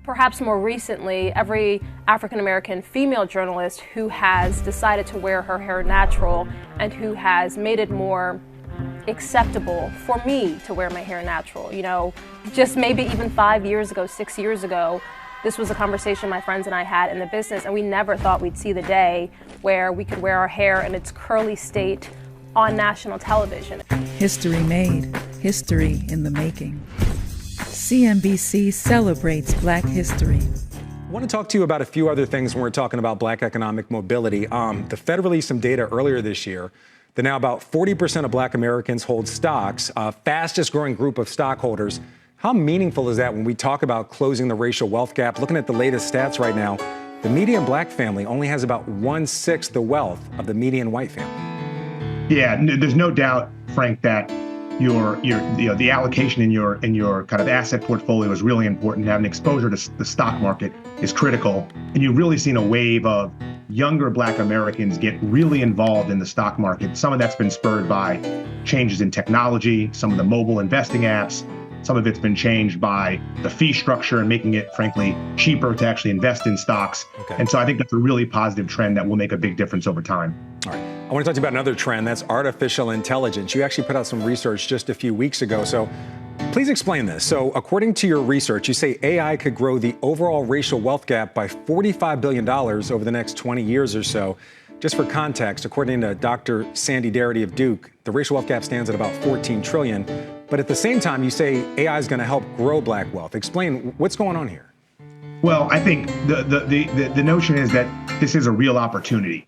perhaps more recently, every African-American female journalist who has decided to wear her hair natural and who has made it more acceptable for me to wear my hair natural. You know, just maybe even 5 years ago, 6 years ago, this was a conversation my friends and I had in the business, and we never thought we'd see the day where we could wear our hair in its curly state on national television. History made, history in the making. CNBC celebrates Black history. I want to talk to you about a few other things when we're talking about Black economic mobility. The Fed released some data earlier this year that now about 40% of Black Americans hold stocks, fastest growing group of stockholders. How meaningful is that when we talk about closing the racial wealth gap? Looking at the latest stats right now, the median Black family only has about 1/6 the wealth of the median white family. Yeah, there's no doubt, Frank, that the allocation in your kind of asset portfolio is really important. Having exposure to the stock market is critical, and you've really seen a wave of younger Black Americans get really involved in the stock market. Some of that's been spurred by changes in technology, some of the mobile investing apps. Some of it's been changed by the fee structure and making it, frankly, cheaper to actually invest in stocks. Okay. And so I think that's a really positive trend that will make a big difference over time. All right. I want to talk to you about another trend. That's artificial intelligence. You actually put out some research just a few weeks ago. So please explain this. So according to your research, you say AI could grow the overall racial wealth gap by $45 billion over the next 20 years or so. Just for context, according to Dr. Sandy Darity of Duke, the racial wealth gap stands at about $14 trillion. But at the same time, you say AI is going to help grow Black wealth. Explain what's going on here. Well, I think the notion is that this is a real opportunity.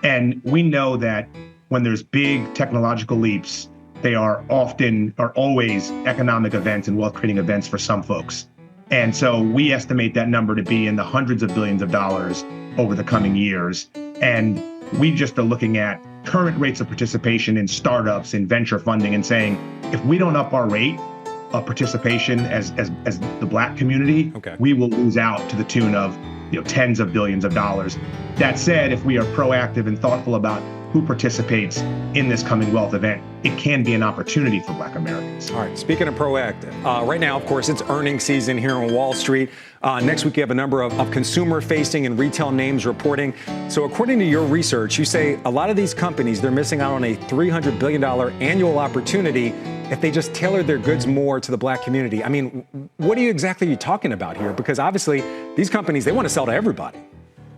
And we know that when there's big technological leaps, they are always economic events and wealth creating events for some folks. And so we estimate that number to be in the hundreds of billions of dollars over the coming years. And we just are looking at current rates of participation in startups, in venture funding, and saying, if we don't up our rate of participation as the Black community, we will lose out to the tune of tens of billions of dollars. That said, if we are proactive and thoughtful about who participates in this coming wealth event, it can be an opportunity for Black Americans. All right, speaking of proactive, right now, of course, it's earnings season here on Wall Street. Next week, you have a number of consumer-facing and retail names reporting. So according to your research, you say a lot of these companies, they're missing out on a $300 billion annual opportunity if they just tailored their goods more to the Black community. I mean, what are you exactly talking about here? Because obviously, these companies, they want to sell to everybody.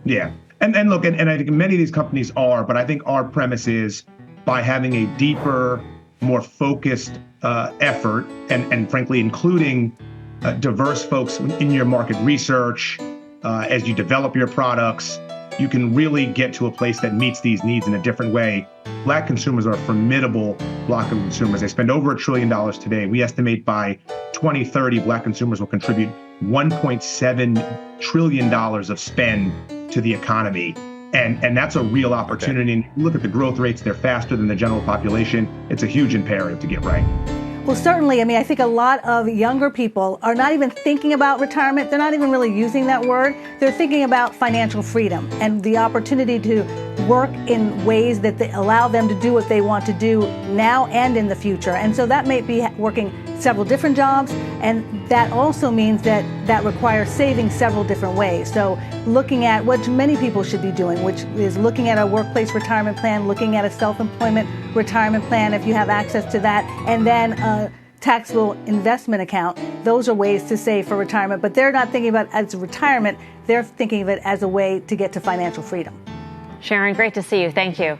Yeah. And look, and I think many of these companies are, but I think our premise is by having a deeper, more focused effort and frankly, including diverse folks in your market research, as you develop your products, you can really get to a place that meets these needs in a different way. Black consumers are a formidable block of consumers. They spend over $1 trillion today. We estimate by 2030, Black consumers will contribute $1.7 trillion of spend to the economy. And that's a real opportunity. And look at the growth rates, they're faster than the general population. It's a huge imperative to get right. Well, certainly. I mean, I think a lot of younger people are not even thinking about retirement. They're not even really using that word. They're thinking about financial freedom and the opportunity to work in ways that they allow them to do what they want to do now and in the future. And so that may be working several different jobs, and that also means that requires saving several different ways. So looking at what many people should be doing, which is looking at a workplace retirement plan, looking at a self-employment retirement plan if you have access to that, and then a taxable investment account. Those are ways to save for retirement, but they're not thinking about it as retirement. They're thinking of it as a way to get to financial freedom. Sharon, great to see you. Thank you.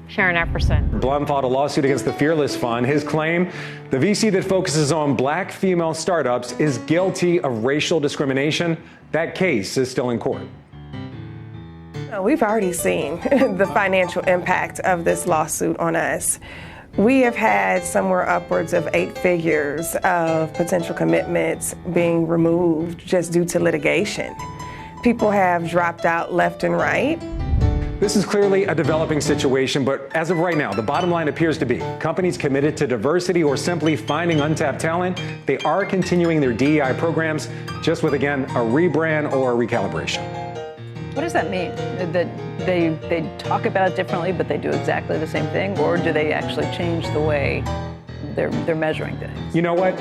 Sharon Epperson. Blum filed a lawsuit against the Fearless Fund. His claim, the VC that focuses on Black female startups is guilty of racial discrimination. That case is still in court. We've already seen the financial impact of this lawsuit on us. We have had somewhere upwards of 8 figures of potential commitments being removed just due to litigation. People have dropped out left and right. This is clearly a developing situation, but as of right now, the bottom line appears to be companies committed to diversity or simply finding untapped talent, they are continuing their DEI programs, just with, again, a rebrand or a recalibration. What does that mean? That they talk about it differently, but they do exactly the same thing? Or do they actually change the way they're measuring things? You know what?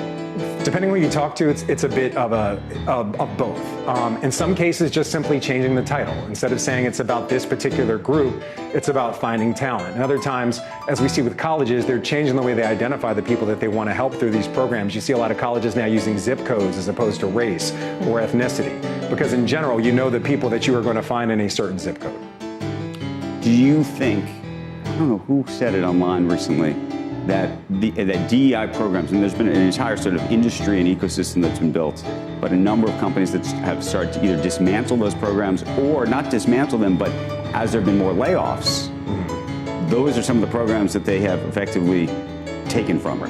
Depending on who you talk to, it's a bit of both. In some cases, just simply changing the title. Instead of saying it's about this particular group, it's about finding talent. And other times, as we see with colleges, they're changing the way they identify the people that they want to help through these programs. You see a lot of colleges now using zip codes as opposed to race or ethnicity, because in general, you know the people that you are going to find in a certain zip code. Do you think, I don't know who said it online recently, that DEI programs, and there's been an entire sort of industry and ecosystem that's been built, but a number of companies that have started to either dismantle those programs or not dismantle them, but as there have been more layoffs, those are some of the programs that they have effectively taken from her.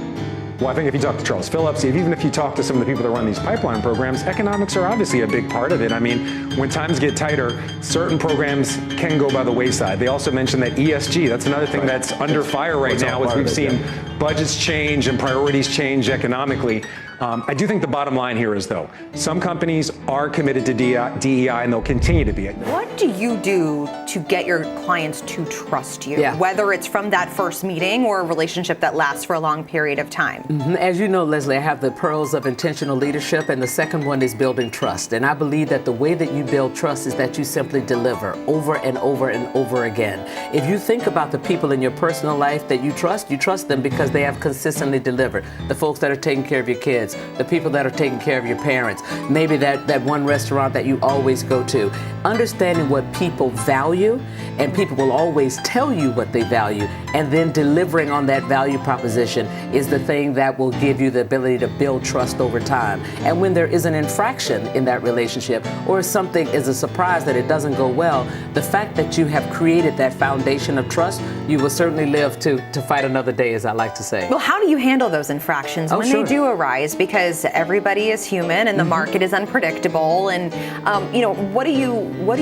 Well, I think if you talk to Charles Phillips, even if you talk to some of the people that run these pipeline programs, economics are obviously a big part of it. I mean, when times get tighter, certain programs can go by the wayside. They also mentioned that ESG, that's another thing that's under fire right now, as we've seen budgets change and priorities change economically. I do think the bottom line here is, though, some companies are committed to DEI and they'll continue to be. What do you do to get your clients to trust you, whether it's from that first meeting or a relationship that lasts for a long period of time? As you know, Leslie, I have the pearls of intentional leadership, and the second one is building trust. And I believe that the way that you build trust is that you simply deliver over and over and over again. If you think about the people in your personal life that you trust them because they have consistently delivered. The folks that are taking care of your kids, the people that are taking care of your parents, maybe that one restaurant that you always go to. Understanding what people value, and people will always tell you what they value, and then delivering on that value proposition is the thing that will give you the ability to build trust over time. And when there is an infraction in that relationship, or something is a surprise that it doesn't go well, the fact that you have created that foundation of trust, you will certainly live to fight another day, as I like to say. Well, how do you handle those infractions when they do arise? Because everybody is human and the market is unpredictable. And what do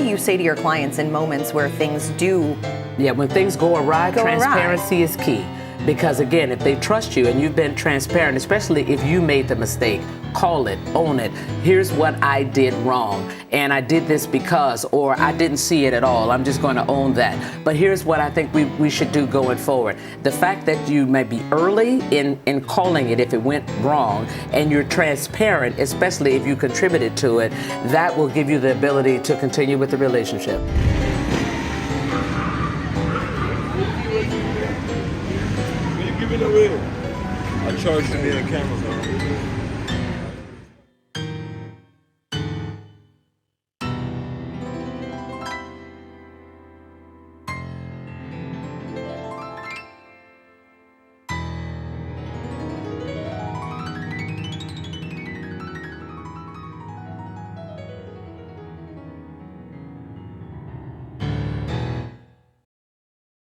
you say to your clients in moments where things do? Yeah, when things go awry, transparency is key. Because again, if they trust you and you've been transparent, especially if you made the mistake, call it, own it. Here's what I did wrong. And I did this because, or I didn't see it at all. I'm just going to own that. But here's what I think we should do going forward. The fact that you may be early in calling it if it went wrong, and you're transparent, especially if you contributed to it, that will give you the ability to continue with the relationship. I charge to be on camera.